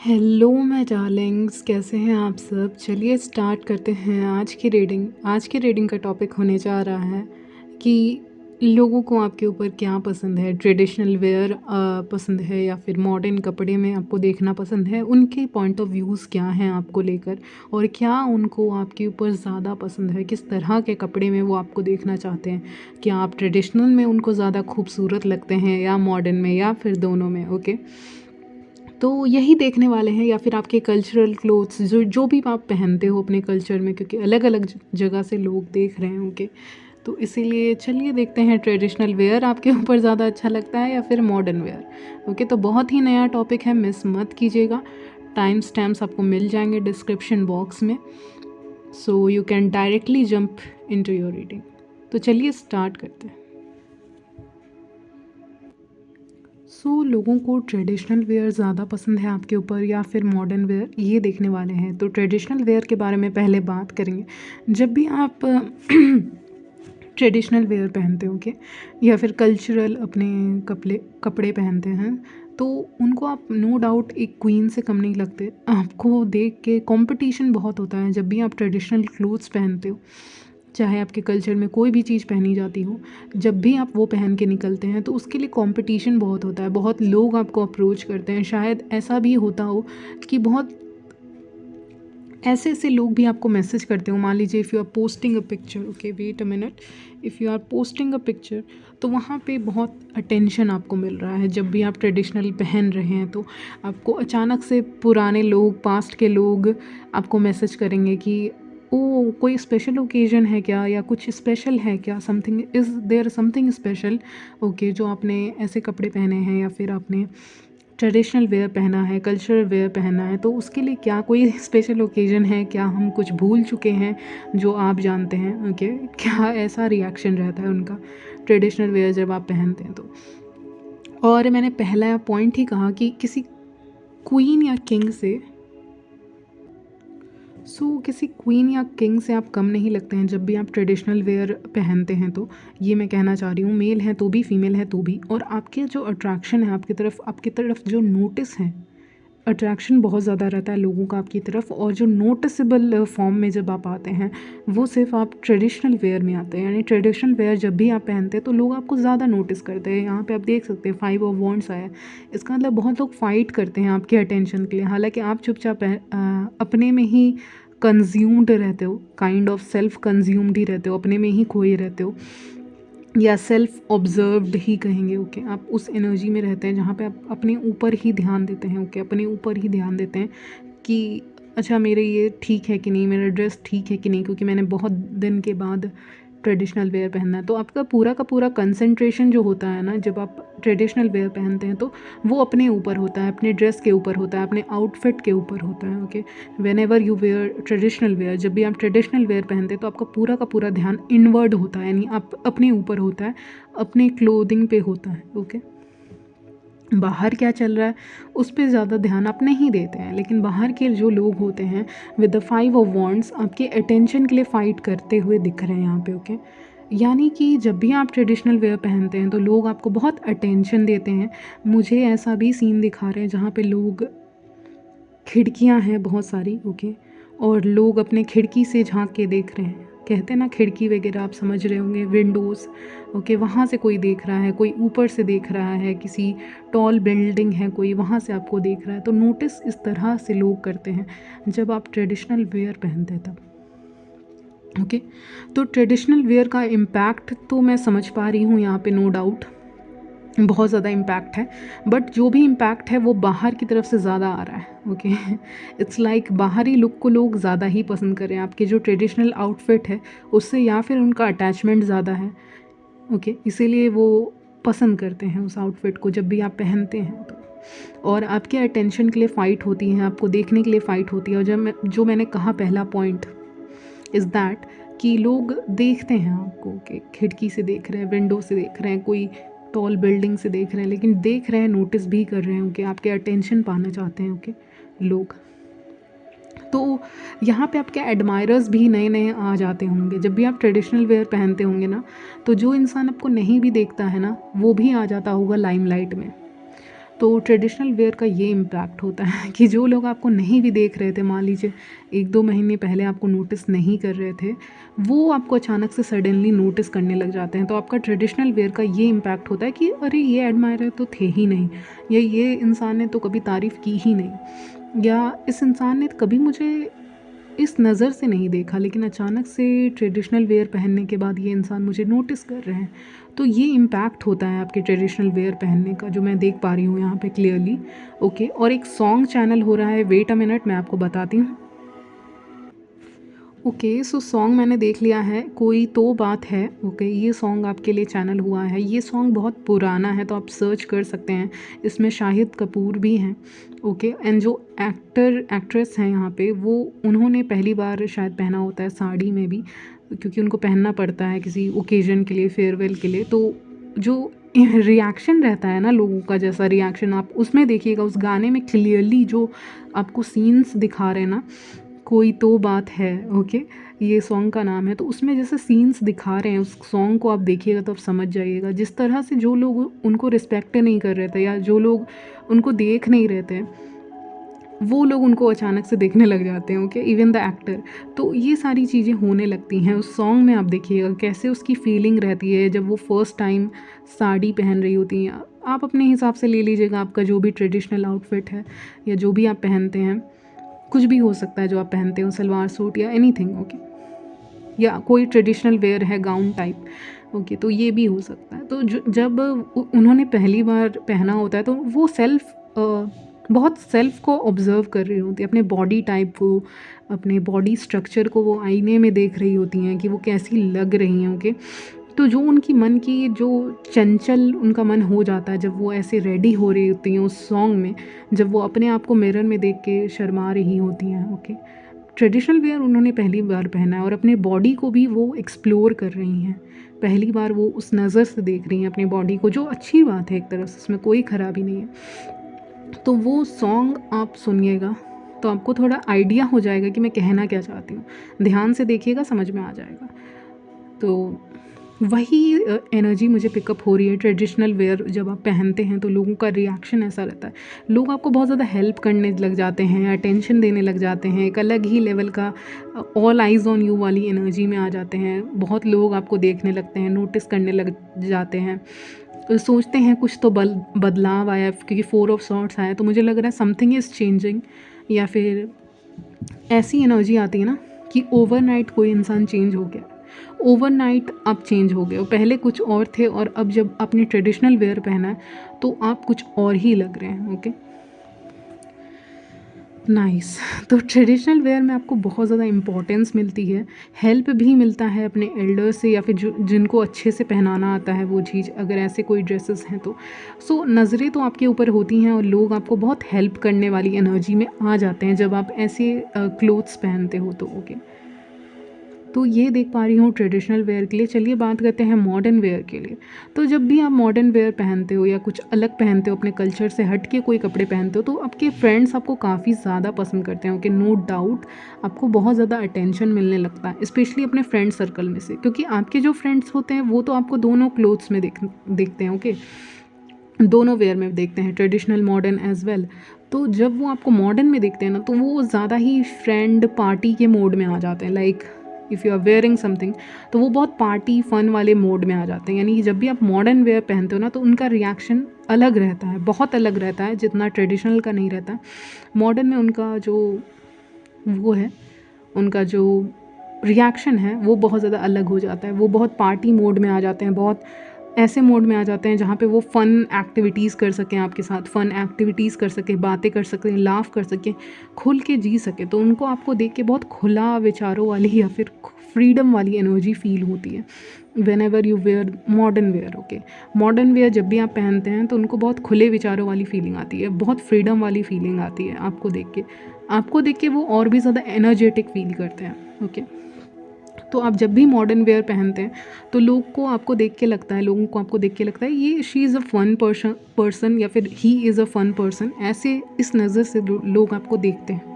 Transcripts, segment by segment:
Hello my Darling's, कैसे हैं आप सब। चलिए स्टार्ट करते हैं आज की रीडिंग का टॉपिक होने जा रहा है कि लोगों को आपके ऊपर क्या पसंद है। ट्रेडिशनल वेयर पसंद है या फिर मॉडर्न कपड़े में आपको देखना पसंद है। उनके पॉइंट ऑफ व्यूज़ क्या हैं आपको लेकर, और क्या उनको आपके ऊपर ज़्यादा पसंद है, किस तरह के कपड़े में वो आपको देखना चाहते हैं। क्या आप ट्रेडिशनल में उनको ज़्यादा खूबसूरत लगते हैं या मॉडर्न में, या फिर दोनों में। ओके, तो यही देखने वाले हैं। या फिर आपके कल्चरल क्लोथ्स जो जो भी आप पहनते हो अपने कल्चर में, क्योंकि अलग अलग जगह से लोग देख रहे हैं। ओके, तो इसीलिए चलिए देखते हैं ट्रेडिशनल वेयर आपके ऊपर ज़्यादा अच्छा लगता है या फिर मॉडर्न वेयर। ओके, तो बहुत ही नया टॉपिक है, मिस मत कीजिएगा। टाइम स्टैम्प्स आपको मिल जाएंगे डिस्क्रिप्शन बॉक्स में, so you can directly jump into your reading. तो चलिए स्टार्ट करते हैं। लोगों को ट्रेडिशनल वेयर ज़्यादा पसंद है आपके ऊपर या फिर मॉडर्न वेयर, ये देखने वाले हैं। तो ट्रेडिशनल वेयर के बारे में पहले बात करेंगे। जब भी आप ट्रेडिशनल वेयर पहनते हो के, या फिर कल्चरल अपने कपड़े पहनते हैं, तो उनको आप नो डाउट एक क्वीन से कम नहीं लगते। आपको देख के कंपटीशन बहुत होता है जब भी आप ट्रेडिशनल क्लोथ्स पहनते हो। चाहे आपके कल्चर में कोई भी चीज़ पहनी जाती हो, जब भी आप वो पहन के निकलते हैं तो उसके लिए कंपटीशन बहुत होता है। बहुत लोग आपको अप्रोच करते हैं। शायद ऐसा भी होता हो कि बहुत ऐसे ऐसे लोग भी आपको मैसेज करते हो। मान लीजिए if you are posting a picture, okay wait a minute, if you are posting a picture, तो वहाँ पे बहुत अटेंशन आपको मिल रहा है। जब भी आप ट्रेडिशनल पहन रहे हैं तो आपको अचानक से पुराने लोग, पास्ट के लोग आपको मैसेज करेंगे कि ओ कोई स्पेशल ओकेजन है क्या, या कुछ स्पेशल है क्या, something is there something special. Okay, जो आपने ऐसे कपड़े पहने हैं या फिर आपने ट्रेडिशनल वेयर पहना है, कल्चरल वेयर पहना है, तो उसके लिए क्या कोई स्पेशल ओकेजन है क्या, हम कुछ भूल चुके हैं जो आप जानते हैं। ओके, क्या ऐसा रिएक्शन रहता है उनका ट्रेडिशनल वेयर जब आप पहनते हैं तो। और मैंने पहला पॉइंट ही कहा कि किसी क्वीन या किंग से किसी क्वीन या किंग से आप कम नहीं लगते हैं जब भी आप ट्रेडिशनल वेयर पहनते हैं। तो ये मैं कहना चाह रही हूँ, मेल है तो भी, फीमेल है तो भी। और आपके जो अट्रैक्शन है आपकी तरफ जो नोटिस है, अट्रैक्शन बहुत ज़्यादा रहता है लोगों का आपकी तरफ। और जो नोटिसेबल फॉर्म में जब आप आते हैं वो सिर्फ आप ट्रेडिशनल वेयर में आते हैं। यानी ट्रेडिशनल वेयर जब भी आप पहनते हैं तो लोग आपको ज़्यादा नोटिस करते हैं। यहाँ पे आप देख सकते हैं 5 ऑफ वॉन्ड्स आया। इसका मतलब बहुत लोग फाइट करते हैं आपके अटेंशन के लिए, हालांकि आप चुपचाप अपने में ही कंज्यूम्ड रहते हो, काइंड ऑफ सेल्फ कंज्यूम्ड ही रहते हो, अपने में ही खोए रहते हो, या सेल्फ ऑब्जर्व्ड ही कहेंगे। ओके, आप उस एनर्जी में रहते हैं जहाँ पे आप अपने ऊपर ही ध्यान देते हैं। ओके, अपने ऊपर ही ध्यान देते हैं कि अच्छा मेरे ये ठीक है कि नहीं, मेरा ड्रेस ठीक है कि नहीं, क्योंकि मैंने बहुत दिन के बाद ट्रेडिशनल वेयर पहनना है। तो आपका पूरा का पूरा कंसंट्रेशन जो होता है ना, जब आप ट्रेडिशनल वेयर पहनते हैं तो वो अपने ऊपर होता है, अपने ड्रेस के ऊपर होता है, अपने आउटफिट के ऊपर होता है। Okay, whenever you wear traditional wear, जब भी आप ट्रेडिशनल वेयर पहनते हैं तो आपका पूरा का पूरा ध्यान इनवर्ड होता है, यानी आप अपने ऊपर होता है, अपने क्लोथिंग पे होता है। ओके, बाहर क्या चल रहा है उस पर ज़्यादा ध्यान आप नहीं देते हैं। लेकिन बाहर के जो लोग होते हैं विद द 5 ऑफ वॉन्ड्स आपके अटेंशन के लिए फ़ाइट करते हुए दिख रहे हैं यहाँ पे। ओके, यानी कि जब भी आप ट्रेडिशनल वेयर पहनते हैं तो लोग आपको बहुत अटेंशन देते हैं। मुझे ऐसा भी सीन दिखा रहे हैं जहाँ पे लोग, खिड़कियाँ हैं बहुत सारी, ओके, और लोग अपने खिड़की से झांक के देख रहे हैं। कहते हैं ना खिड़की वगैरह, आप समझ रहे होंगे, विंडोज़। ओके, वहाँ से कोई देख रहा है, कोई ऊपर से देख रहा है, किसी टॉल बिल्डिंग है कोई, वहाँ से आपको देख रहा है। तो नोटिस इस तरह से लोग करते हैं जब आप ट्रेडिशनल वेयर पहनते हैं तब। ओके, तो ट्रेडिशनल वेयर का इम्पैक्ट तो मैं समझ पा रही हूँ यहाँ पे, नो डाउट बहुत ज़्यादा इम्पैक्ट है। बट जो भी इम्पैक्ट है वो बाहर की तरफ से ज़्यादा आ रहा है। ओके, इट्स लाइक बाहरी लुक को लोग ज़्यादा ही पसंद कर रहे हैं आपके जो ट्रेडिशनल आउटफिट है उससे, या फिर उनका अटैचमेंट ज़्यादा है। ओके, इसीलिए वो पसंद करते हैं उस आउटफिट को जब भी आप पहनते हैं तो। और आपके अटेंशन के लिए फ़ाइट होती है, आपको देखने के लिए फ़ाइट होती है। और जो मैंने कहा पहला पॉइंट इज़ दैट कि लोग देखते हैं आपको, कि खिड़की से देख रहे हैं, विंडो से देख रहे हैं, कोई टॉल बिल्डिंग से देख रहे हैं, लेकिन देख रहे हैं, नोटिस भी कर रहे हैं। ओके, आपके अटेंशन पाना चाहते हैं। ओके, लोग तो यहाँ पे आपके एडमायरर्स भी नए नए आ जाते होंगे जब भी आप ट्रेडिशनल वेयर पहनते होंगे ना। तो जो इंसान आपको नहीं भी देखता है ना वो भी आ जाता होगा लाइमलाइट में। तो ट्रेडिशनल वेयर का ये इम्पैक्ट होता है कि जो लोग आपको नहीं भी देख रहे थे, मान लीजिए 1-2 महीने पहले आपको नोटिस नहीं कर रहे थे, वो आपको अचानक से सडनली नोटिस करने लग जाते हैं। तो आपका ट्रेडिशनल वेयर का ये इम्पैक्ट होता है कि अरे! ये एडमायरर तो थे ही नहीं, या ये इंसान ने तो कभी तारीफ़ की ही नहीं, या इस इंसान ने कभी मुझे इस नज़र से नहीं देखा, लेकिन अचानक से ट्रेडिशनल वेयर पहनने के बाद ये इंसान मुझे नोटिस कर रहे हैं। तो ये इम्पैक्ट होता है आपके ट्रेडिशनल वेयर पहनने का, जो मैं देख पा रही हूँ यहाँ पे क्लियरली। ओके, और एक सॉन्ग चैनल हो रहा है, वेट अ मिनट, मैं आपको बताती हूँ। ओके, सो सॉन्ग मैंने देख लिया है, कोई तो बात है। ओके, ये सॉन्ग आपके लिए चैनल हुआ है। ये सॉन्ग बहुत पुराना है, तो आप सर्च कर सकते हैं। इसमें शाहिद कपूर भी हैं। ओके, एंड जो एक्ट्रेस हैं यहाँ पे, वो उन्होंने पहली बार शायद पहना होता है साड़ी में भी, क्योंकि उनको पहनना पड़ता है किसी ओकेजन के लिए, फेयरवेल के लिए। तो जो रिएक्शन रहता है ना लोगों का, जैसा रिएक्शन आप उसमें देखिएगा, उस गाने में क्लियरली जो आपको सीन्स दिखा रहे हैं ना, कोई तो बात है। ओके, ये सॉन्ग का नाम है। तो उसमें जैसे सीन्स दिखा रहे हैं, उस सॉन्ग को आप देखिएगा तो आप समझ जाइएगा। जिस तरह से जो लोग उनको रिस्पेक्ट नहीं कर रहे थे, या जो लोग उनको देख नहीं रहे थे, वो लोग उनको अचानक से देखने लग जाते हैं। Okay, even the actor. तो ये सारी चीज़ें होने लगती हैं उस सॉन्ग में। आप देखिएगा कैसे उसकी फीलिंग रहती है जब वो फर्स्ट टाइम साड़ी पहन रही होती हैं। आप अपने हिसाब से ले लीजिएगा, आपका जो भी ट्रेडिशनल आउटफिट है, या जो भी आप पहनते हैं, कुछ भी हो सकता है जो आप पहनते हो, सलवार सूट या एनीथिंग। ओके, या कोई ट्रेडिशनल वेयर है, गाउन टाइप। ओके, तो ये भी हो सकता है। तो जब उन्होंने पहली बार पहना होता है, तो वो बहुत सेल्फ को ऑब्ज़र्व कर रही होती है, अपने बॉडी टाइप को, अपने बॉडी स्ट्रक्चर को वो आईने में देख रही होती हैं कि वो कैसी लग रही हैं। ओके, तो जो उनकी मन की जो चंचल उनका मन हो जाता है, जब वो ऐसे रेडी हो रही होती हैं उस सॉन्ग में, जब वो अपने आप को मिरर में देख के शर्मा रही होती हैं। ओके, ट्रेडिशनल वेयर उन्होंने पहली बार पहना है, और अपने बॉडी को भी वो एक्सप्लोर कर रही हैं। पहली बार वो उस नज़र से देख रही हैं अपनी बॉडी को, जो अच्छी बात है एक तरह से, उसमें कोई ख़राबी नहीं है। तो वो सॉन्ग आप सुनिएगा तो आपको थोड़ा आइडिया हो जाएगा कि मैं कहना क्या चाहती हूँ। ध्यान से देखिएगा, समझ में आ जाएगा। तो वही एनर्जी मुझे पिकअप हो रही है। ट्रेडिशनल वेयर जब आप पहनते हैं तो लोगों का रिएक्शन ऐसा रहता है, लोग आपको बहुत ज़्यादा हेल्प करने लग जाते हैं, अटेंशन देने लग जाते हैं, एक अलग ही लेवल का ऑल आइज़ ऑन यू वाली एनर्जी में आ जाते हैं। बहुत लोग आपको देखने लगते हैं, नोटिस करने लग जाते हैं, सोचते हैं कुछ तो बदलाव आया, क्योंकि 4 ऑफ सॉर्ड्स आया, तो मुझे लग रहा है समथिंग इज़ चेंजिंग। या फिर ऐसी एनर्जी आती है ना कि ओवरनाइट कोई इंसान चेंज हो गया, ओवरनाइट आप चेंज हो गए हो। पहले कुछ और थे, और अब जब आपने ट्रेडिशनल वेयर पहना है तो आप कुछ और ही लग रहे हैं। Okay, nice. तो ट्रेडिशनल वेयर में आपको बहुत ज़्यादा इम्पोर्टेंस मिलती है, हेल्प भी मिलता है अपने एल्डर्स से, या फिर जो जिनको अच्छे से पहनाना आता है वो चीज़, अगर ऐसे कोई ड्रेसेस हैं तो। सो नज़रें तो आपके ऊपर होती हैं, और लोग आपको बहुत हेल्प करने वाली एनर्जी में आ जाते हैं जब आप ऐसे क्लोथ्स पहनते हो तो। ओके, तो ये देख पा रही हूँ ट्रेडिशनल वेयर के लिए। चलिए बात करते हैं मॉडर्न वेयर के लिए। तो जब भी आप मॉडर्न वेयर पहनते हो, या कुछ अलग पहनते हो, अपने कल्चर से हट के कोई कपड़े पहनते हो, तो आपके फ्रेंड्स आपको काफ़ी ज़्यादा पसंद करते हैं। ओके, नो डाउट आपको बहुत ज़्यादा अटेंशन मिलने लगता है, स्पेशली अपने फ्रेंड सर्कल में से, क्योंकि आपके जो फ्रेंड्स होते हैं वो तो आपको दोनों क्लोथ्स में देखते हैं। ओके, दोनों वेयर में देखते हैं, ट्रेडिशनल मॉडर्न एज वेल। तो जब वो आपको मॉडर्न में देखते हैं ना, तो वो ज़्यादा ही फ्रेंड पार्टी के मोड में आ जाते हैं। Like if you are wearing something, तो वो बहुत पार्टी फन वाले मोड में आ जाते हैं। यानी कि जब भी आप मॉडर्न वेयर पहनते हो ना, तो उनका रिएक्शन अलग रहता है, बहुत अलग रहता है, जितना ट्रेडिशनल का नहीं रहता। मॉडर्न में उनका जो वो है, उनका जो रिएक्शन है वो बहुत ज़्यादा अलग हो जाता है। वो बहुत पार्टी मोड में आ जाते हैं, बहुत ऐसे मोड में आ जाते हैं जहाँ पे वो फ़न एक्टिविटीज़ कर सकें, आपके साथ फ़न एक्टिविटीज़ कर सकें, बातें कर सकें, लाफ़ कर सकें, खुल के जी सकें। तो उनको आपको देख के बहुत खुला विचारों वाली, या फिर फ्रीडम वाली एनर्जी फ़ील होती है whenever you wear modern wear. Okay, modern wear जब भी आप पहनते हैं तो उनको बहुत खुले विचारों वाली फ़ीलिंग आती है, बहुत फ्रीडम वाली फ़ीलिंग आती है आपको देख के। आपको देख के वो और भी ज़्यादा एनर्जेटिक फ़ील करते हैं। ओके, तो आप जब भी मॉडर्न वेयर पहनते हैं तो लोगों को आपको देख के लगता है ये she is a fun person, या फिर he is a fun person, ऐसे इस नज़र से लोग आपको देखते हैं।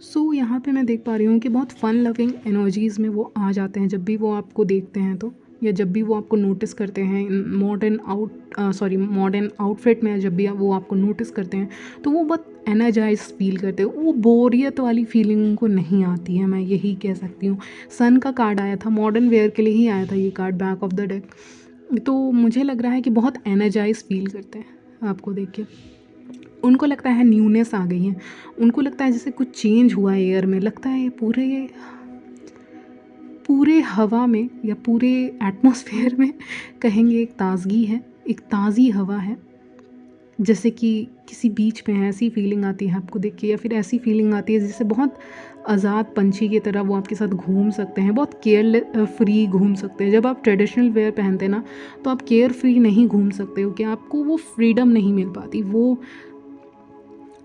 सो यहाँ पे मैं देख पा रही हूँ कि बहुत फ़न लविंग एनर्जीज़ में वो आ जाते हैं जब भी वो आपको देखते हैं। तो या जब भी वो आपको नोटिस करते हैं मॉडर्न आउटफिट में, जब भी वो आपको नोटिस करते हैं तो वो बहुत एनर्जाइज फील करते हैं, वो बोरियत वाली फीलिंग उनको नहीं आती है, मैं यही कह सकती हूँ। सन का कार्ड आया था, मॉडर्न वेयर के लिए ही आया था ये card back of the deck, तो मुझे लग रहा है कि बहुत एनर्जाइज फील करते हैं आपको देख के। उनको लगता है न्यूनेस आ गई है, उनको लगता है जैसे कुछ चेंज हुआ है एयर में, लगता है पूरे हवा में या पूरे एटमॉस्फेयर में कहेंगे एक ताज़गी है, एक ताज़ी हवा है, जैसे कि किसी बीच पे है, ऐसी फीलिंग आती है आपको देख के। या फिर ऐसी फीलिंग आती है जैसे बहुत आज़ाद पंछी की तरह वो आपके साथ घूम सकते हैं, बहुत केयर फ्री घूम सकते हैं। जब आप ट्रेडिशनल वेयर पहनते हैं ना, तो आप केयर फ्री नहीं घूम सकते हो, कि आपको वो फ्रीडम नहीं मिल पाती, वो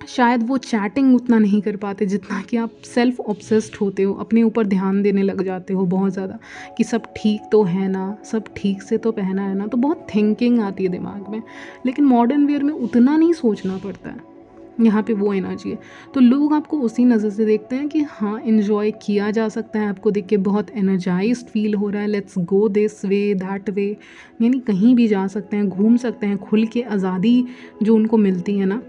शायद वो चैटिंग उतना नहीं कर पाते जितना कि आप सेल्फ ऑब्सेस्ड होते हो, अपने ऊपर ध्यान देने लग जाते हो बहुत ज़्यादा, कि सब ठीक तो है ना, सब ठीक से तो पहना है ना, तो बहुत थिंकिंग आती है दिमाग में। लेकिन मॉडर्न वेयर में उतना नहीं सोचना पड़ता है, यहाँ पे वो एनर्जी है। तो लोग आपको उसी नज़र से देखते हैं कि हाँ, इन्जॉय किया जा सकता है, आपको देख के बहुत एनर्जाइज्ड फील हो रहा है, let's go this way that way, यानी कहीं भी जा सकते हैं, घूम सकते हैं खुल के। आज़ादी जो उनको मिलती है ना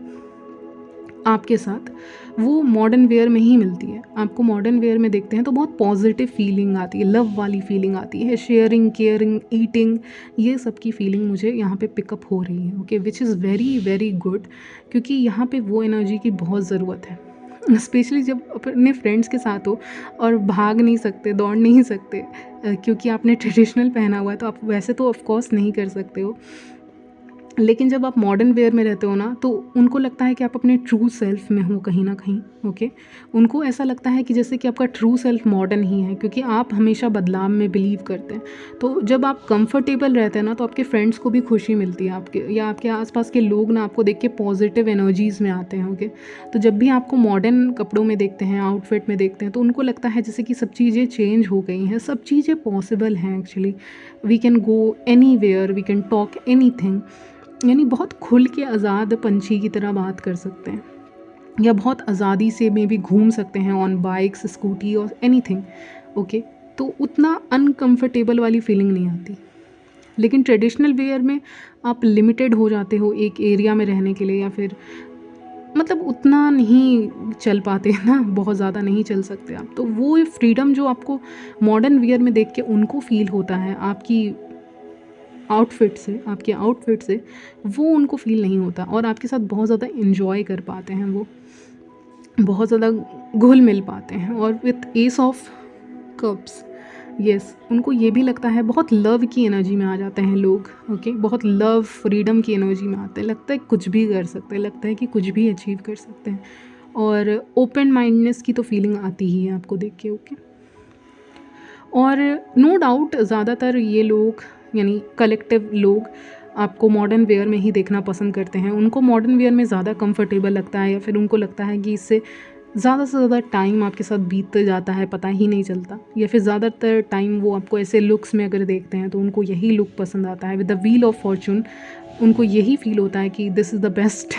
आपके साथ, वो मॉडर्न वेयर में ही मिलती है। आपको मॉडर्न वेयर में देखते हैं तो बहुत पॉजिटिव फीलिंग आती है, लव वाली फीलिंग आती है, शेयरिंग, केयरिंग, ईटिंग, ये सब की फीलिंग मुझे यहाँ पे पिकअप हो रही है। Okay, which is very very good, क्योंकि यहाँ पे वो एनर्जी की बहुत ज़रूरत है, स्पेशली जब अपने फ्रेंड्स के साथ हो और भाग नहीं सकते, दौड़ नहीं सकते, क्योंकि आपने ट्रेडिशनल पहना हुआ है, तो आप वैसे तो ऑफकोर्स नहीं कर सकते हो। लेकिन जब आप मॉडर्न वेयर में रहते हो ना, तो उनको लगता है कि आप अपने ट्रू सेल्फ में हो कहीं ना कहीं। ओके, उनको ऐसा लगता है कि जैसे कि आपका ट्रू सेल्फ मॉडर्न ही है, क्योंकि आप हमेशा बदलाव में बिलीव करते हैं। तो जब आप कंफर्टेबल रहते हैं ना, तो आपके फ्रेंड्स को भी खुशी मिलती है, आपके या आपके आसपास के लोग ना आपको देख के पॉजिटिव एनर्जीज़ में आते हैं। ओके, तो जब भी आपको मॉडर्न कपड़ों में देखते हैं, आउटफिट में देखते हैं, तो उनको लगता है जैसे कि सब चीज़ें चेंज हो गई हैं, सब चीज़ें पॉसिबल हैं actually. We can go anywhere, we can talk anything, यानी बहुत खुल के आज़ाद पंछी की तरह बात कर सकते हैं, या बहुत आज़ादी से में भी घूम सकते हैं ऑन बाइक्स, स्कूटी और एनीथिंग। ओके, तो उतना अनकंफर्टेबल वाली फीलिंग नहीं आती। लेकिन ट्रेडिशनल वेयर में आप लिमिटेड हो जाते हो एक एरिया में रहने के लिए, या फिर मतलब उतना नहीं चल पाते हैं ना, बहुत ज़्यादा नहीं चल सकते आप। तो वो फ्रीडम जो आपको मॉडर्न वेयर में देख के उनको फ़ील होता है आपकी आपके आउटफिट से, वो उनको फ़ील नहीं होता, और आपके साथ बहुत ज़्यादा इन्जॉय कर पाते हैं, वो बहुत ज़्यादा घुल मिल पाते हैं। और with S of cups, yes, उनको ये भी लगता है, बहुत लव की एनर्जी में आ जाते हैं लोग। ओके, बहुत लव, फ्रीडम की एनर्जी में आते हैं, लगता है कुछ भी कर सकते हैं, लगता है कि कुछ भी अचीव कर सकते हैं, और ओपन माइंडनेस की तो फीलिंग आती ही है आपको देख के। ओके, और नो डाउट ज़्यादातर ये लोग, यानी कलेक्टिव लोग, आपको मॉडर्न वेयर में ही देखना पसंद करते हैं। उनको मॉडर्न वेयर में ज़्यादा कंफर्टेबल लगता है, या फिर उनको लगता है कि इससे ज़्यादा से ज़्यादा टाइम आपके साथ बीत जाता है, पता ही नहीं चलता। या फिर ज़्यादातर टाइम वो आपको ऐसे लुक्स में अगर देखते हैं तो उनको यही लुक पसंद आता है, with the wheel of Fortune. उनको यही फील होता है कि this is the best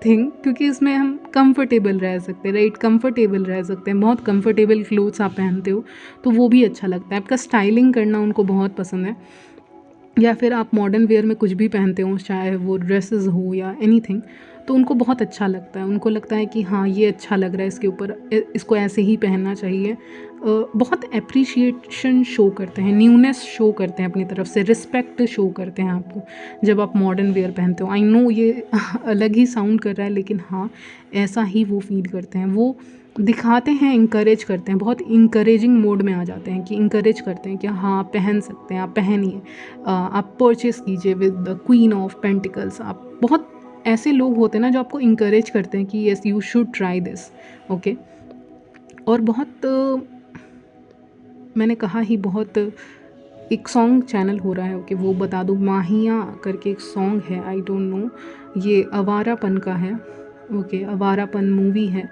thing, क्योंकि इसमें हम कंफर्टेबल रह सकते हैं, राइट, कंफर्टेबल रह सकते हैं। बहुत कंफर्टेबल क्लोथ्स आप पहनते हो तो वो भी अच्छा लगता है। आपका स्टाइलिंग करना उनको बहुत पसंद है, या फिर आप मॉडर्न वेयर में कुछ भी पहनते हो, चाहे वो ड्रेसेस हो या एनीथिंग, तो उनको बहुत अच्छा लगता है। उनको लगता है कि हाँ, ये अच्छा लग रहा है, इसके ऊपर इसको ऐसे ही पहनना चाहिए। बहुत एप्रिशिएशन शो करते हैं, न्यूनेस शो करते हैं अपनी तरफ से, रिस्पेक्ट शो करते हैं आपको जब आप मॉडर्न वेयर पहनते हो। आई नो ये अलग ही साउंड कर रहा है, लेकिन हाँ, ऐसा ही वो फील करते हैं, वो दिखाते हैं, इंकरेज करते हैं, बहुत इंकरेजिंग मोड में आ जाते हैं, कि इंकरेज करते हैं कि हाँ, आप पहन सकते हैं, आप पहनिए, आप परचेस कीजिए with the queen of pentacles. आप बहुत ऐसे लोग होते हैं ना जो आपको इंकरेज करते हैं कि yes, you should try this. Okay, और बहुत मैंने कहा ही, बहुत एक सॉन्ग चैनल हो रहा है, ओके, वो बता दो, माहिया करके एक सॉन्ग है, आई डोंट नो, ये आवारापन का है। ओके, आवारापन मूवी है,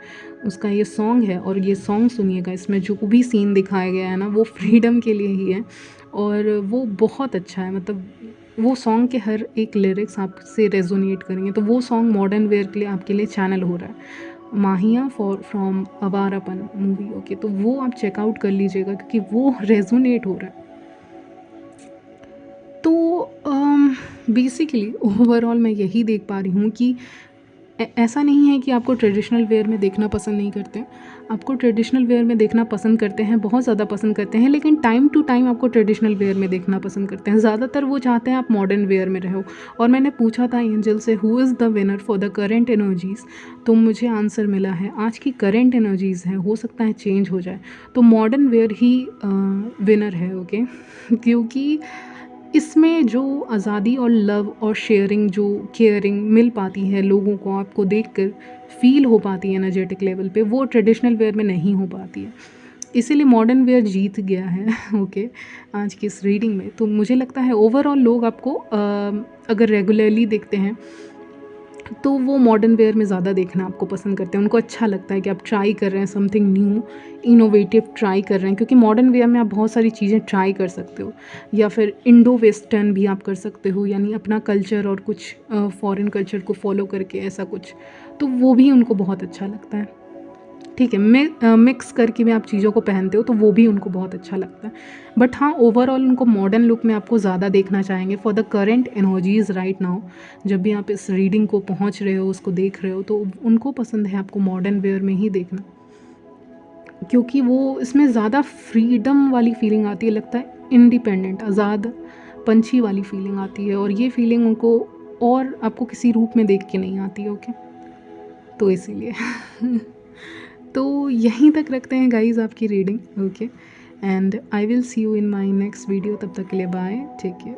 उसका ये सॉन्ग है, और ये सॉन्ग सुनिएगा। इसमें जो भी सीन दिखाया गया है ना, वो फ्रीडम के लिए ही है, और वो बहुत अच्छा है। मतलब वो सॉन्ग के हर एक लिरिक्स आपसे रेजोनेट करेंगे। तो वो सॉन्ग मॉडर्न वेयर के लिए आपके लिए चैनल हो रहा है, माहिया फ्रॉम आवारापन मूवी। ओके, तो वो आप चेकआउट कर लीजिएगा, क्योंकि वो रेजोनेट हो रहा है। बेसिकली ओवरऑल मैं यही देख पा रही हूँ कि ऐसा नहीं है कि आपको ट्रेडिशनल वेयर में देखना पसंद नहीं करते हैं, आपको ट्रेडिशनल वेयर में देखना पसंद करते हैं, बहुत ज़्यादा पसंद करते हैं, लेकिन टाइम टू टाइम आपको ट्रेडिशनल वेयर में देखना पसंद करते हैं। ज़्यादातर वो चाहते हैं आप मॉडर्न वेयर में रहो। और मैंने पूछा था एंजल से who is the winner for the current energies, तो मुझे आंसर मिला है आज की करेंट एनर्जीज़ है, हो सकता है चेंज हो जाए, तो मॉडर्न वेयर ही विनर है। ओके क्योंकि इसमें जो आज़ादी और लव और शेयरिंग जो केयरिंग मिल पाती है लोगों को, आपको देखकर फ़ील हो पाती है एनर्जेटिक लेवल पे, वो ट्रेडिशनल वेयर में नहीं हो पाती है। इसीलिए मॉडर्न वेयर जीत गया है ओके आज की इस रीडिंग में। तो मुझे लगता है ओवरऑल लोग आपको अगर रेगुलरली देखते हैं तो वो मॉडर्न वेयर में ज़्यादा देखना आपको पसंद करते हैं। उनको अच्छा लगता है कि आप ट्राई कर रहे हैं समथिंग न्यू, इनोवेटिव ट्राई कर रहे हैं, क्योंकि मॉडर्न वेयर में आप बहुत सारी चीज़ें ट्राई कर सकते हो, या फिर इंडो वेस्टर्न भी आप कर सकते हो, यानी अपना कल्चर और कुछ फॉरेन कल्चर को फॉलो करके ऐसा कुछ, तो वो भी उनको बहुत अच्छा लगता है। ठीक है, मिक्स करके भी आप चीज़ों को पहनते हो तो वो भी उनको बहुत अच्छा लगता है। बट हाँ, ओवरऑल उनको मॉडर्न लुक में आपको ज़्यादा देखना चाहेंगे for the current energies right now. जब भी आप इस रीडिंग को पहुँच रहे हो, उसको देख रहे हो, तो उनको पसंद है आपको मॉडर्न वेयर में ही देखना, क्योंकि वो इसमें ज़्यादा फ्रीडम वाली फीलिंग आती है, लगता है इंडिपेंडेंट, आज़ाद पंछी वाली फीलिंग आती है, और ये फीलिंग उनको और आपको किसी रूप में देख के नहीं आती है। ओके तो इसीलिए तो यहीं तक रखते हैं गाइज़ आपकी reading. Okay and I will see you in my next video. तब तक के लिए बाय, टेक केयर।